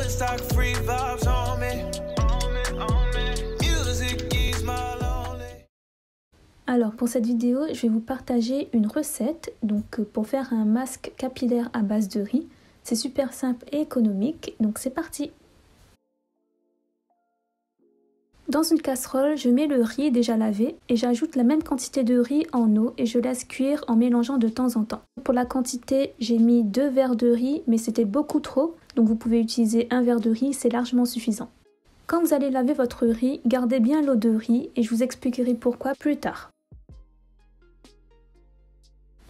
Woodstock free vibes on me. Music ease my lonely. Alors pour cette vidéo, je vais vous partager une recette donc pour faire un masque capillaire à base de riz. C'est super simple et économique, donc c'est parti. Dans une casserole, je mets le riz déjà lavé et j'ajoute la même quantité de riz en eau et je laisse cuire en mélangeant de temps en temps. Pour la quantité, j'ai mis 2 verres de riz, mais c'était beaucoup trop, donc vous pouvez utiliser 1 verre de riz, c'est largement suffisant. Quand vous allez laver votre riz, gardez bien l'eau de riz et je vous expliquerai pourquoi plus tard.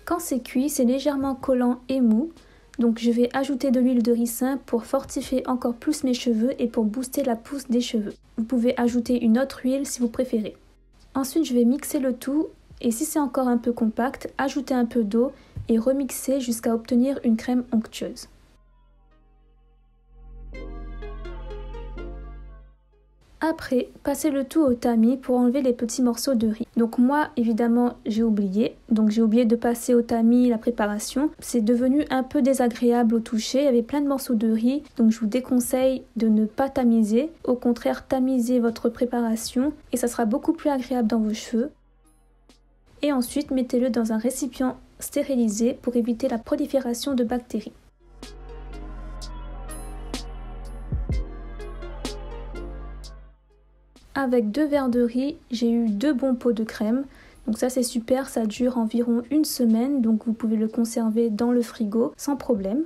Quand c'est cuit, c'est légèrement collant et mou. Donc je vais ajouter de l'huile de ricin pour fortifier encore plus mes cheveux et pour booster la pousse des cheveux. Vous pouvez ajouter une autre huile si vous préférez. Ensuite je vais mixer le tout et si c'est encore un peu compact, ajouter un peu d'eau et remixer jusqu'à obtenir une crème onctueuse. Après, passez le tout au tamis pour enlever les petits morceaux de riz. Donc moi, évidemment, j'ai oublié. Donc j'ai oublié de passer au tamis la préparation. C'est devenu un peu désagréable au toucher. Il y avait plein de morceaux de riz. Donc je vous déconseille de ne pas tamiser. Au contraire, tamisez votre préparation et ça sera beaucoup plus agréable dans vos cheveux. Et ensuite, mettez-le dans un récipient stérilisé pour éviter la prolifération de bactéries. Avec 2 verres de riz, j'ai eu 2 bons pots de crème. Donc ça c'est super, ça dure environ une semaine, donc vous pouvez le conserver dans le frigo sans problème.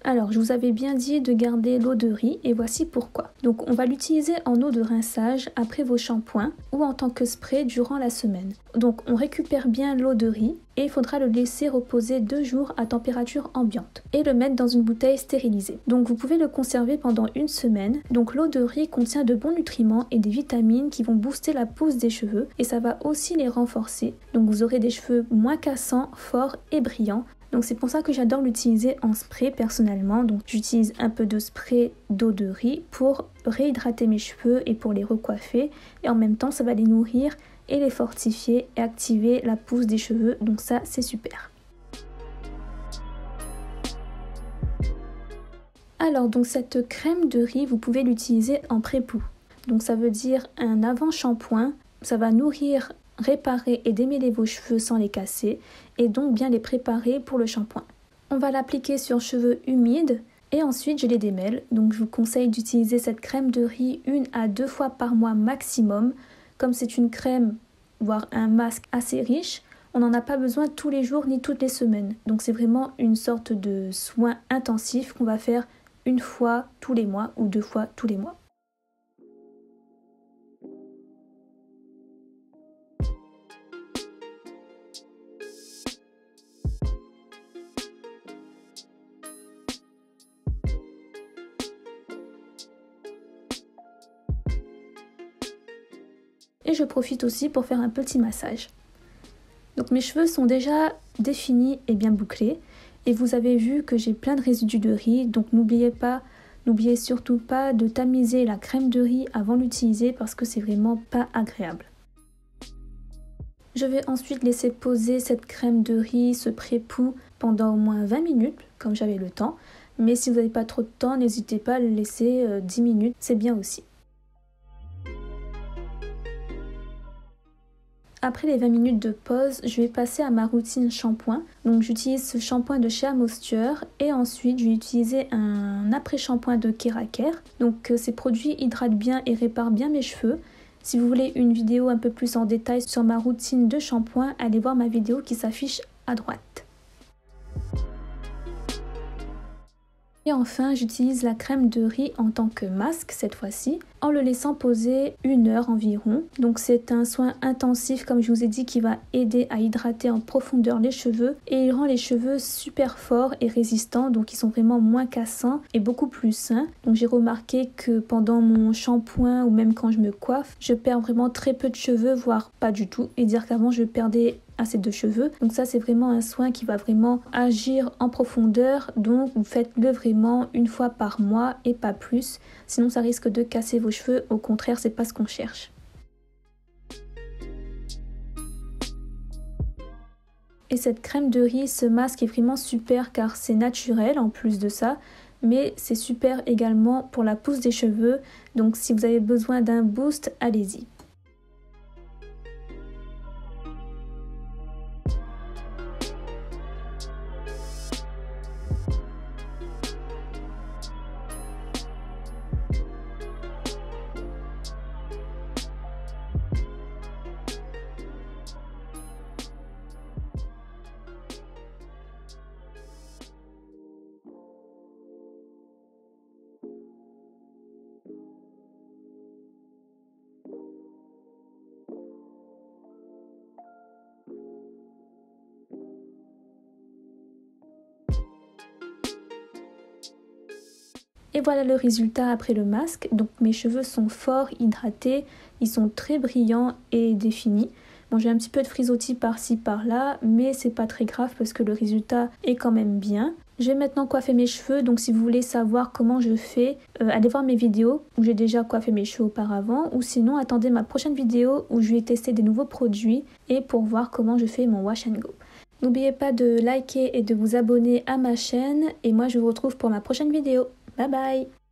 Alors je vous avais bien dit de garder l'eau de riz et voici pourquoi. Donc on va l'utiliser en eau de rinçage après vos shampoings ou en tant que spray durant la semaine. Donc on récupère bien l'eau de riz et il faudra le laisser reposer 2 jours à température ambiante et le mettre dans une bouteille stérilisée. Donc vous pouvez le conserver pendant une semaine. Donc l'eau de riz contient de bons nutriments et des vitamines qui vont booster la pousse des cheveux et ça va aussi les renforcer. Donc vous aurez des cheveux moins cassants, forts et brillants. Donc c'est pour ça que j'adore l'utiliser en spray personnellement. Donc j'utilise un peu de spray d'eau de riz pour réhydrater mes cheveux et pour les recoiffer. Et en même temps ça va les nourrir et les fortifier et activer la pousse des cheveux. Donc ça c'est super. Alors donc cette crème de riz vous pouvez l'utiliser en pré-poux. Donc ça veut dire un avant-shampoing. Ça va nourrir, réparer et démêler vos cheveux sans les casser et donc bien les préparer pour le shampoing. On va l'appliquer sur cheveux humides et ensuite je les démêle. Donc je vous conseille d'utiliser cette crème de riz 1 à 2 fois par mois maximum. Comme c'est une crème, voire un masque assez riche, on n'en a pas besoin tous les jours ni toutes les semaines. Donc c'est vraiment une sorte de soin intensif qu'on va faire une fois tous les mois ou 2 fois tous les mois. Et je profite aussi pour faire un petit massage. Donc mes cheveux sont déjà définis et bien bouclés. Et vous avez vu que j'ai plein de résidus de riz. Donc n'oubliez surtout pas de tamiser la crème de riz avant d'utiliser parce que c'est vraiment pas agréable. Je vais ensuite laisser poser cette crème de riz, ce pré-poux pendant au moins 20 minutes, comme j'avais le temps. Mais si vous n'avez pas trop de temps, n'hésitez pas à le laisser 10 minutes, c'est bien aussi. Après les 20 minutes de pause, je vais passer à ma routine shampoing. Donc j'utilise ce shampoing de chez Moisture et ensuite je vais utiliser un après-shampoing de Keraker. Donc ces produits hydratent bien et réparent bien mes cheveux. Si vous voulez une vidéo un peu plus en détail sur ma routine de shampoing, allez voir ma vidéo qui s'affiche à droite. Et enfin, j'utilise la crème de riz en tant que masque cette fois-ci, en le laissant poser 1 heure environ. Donc c'est un soin intensif, comme je vous ai dit, qui va aider à hydrater en profondeur les cheveux. Et il rend les cheveux super forts et résistants, donc ils sont vraiment moins cassants et beaucoup plus sains. Donc j'ai remarqué que pendant mon shampoing ou même quand je me coiffe, je perds vraiment très peu de cheveux, voire pas du tout. Et dire qu'avant je perdais assez de cheveux. Donc ça c'est vraiment un soin qui va vraiment agir en profondeur. Donc vous faites-le vraiment 1 fois par mois et pas plus. Sinon ça risque de casser vos cheveux. Au contraire, c'est pas ce qu'on cherche. Et cette crème de riz, ce masque est vraiment super car c'est naturel en plus de ça. Mais c'est super également pour la pousse des cheveux. Donc si vous avez besoin d'un boost, allez-y. Et voilà le résultat après le masque. Donc mes cheveux sont forts, hydratés, ils sont très brillants et définis. Bon, j'ai un petit peu de frisottis par-ci par-là, mais c'est pas très grave parce que le résultat est quand même bien. Je vais maintenant coiffer mes cheveux, donc si vous voulez savoir comment je fais, allez voir mes vidéos où j'ai déjà coiffé mes cheveux auparavant, ou sinon attendez ma prochaine vidéo où je vais tester des nouveaux produits et pour voir comment je fais mon wash and go. N'oubliez pas de liker et de vous abonner à ma chaîne et moi je vous retrouve pour ma prochaine vidéo. Bye bye!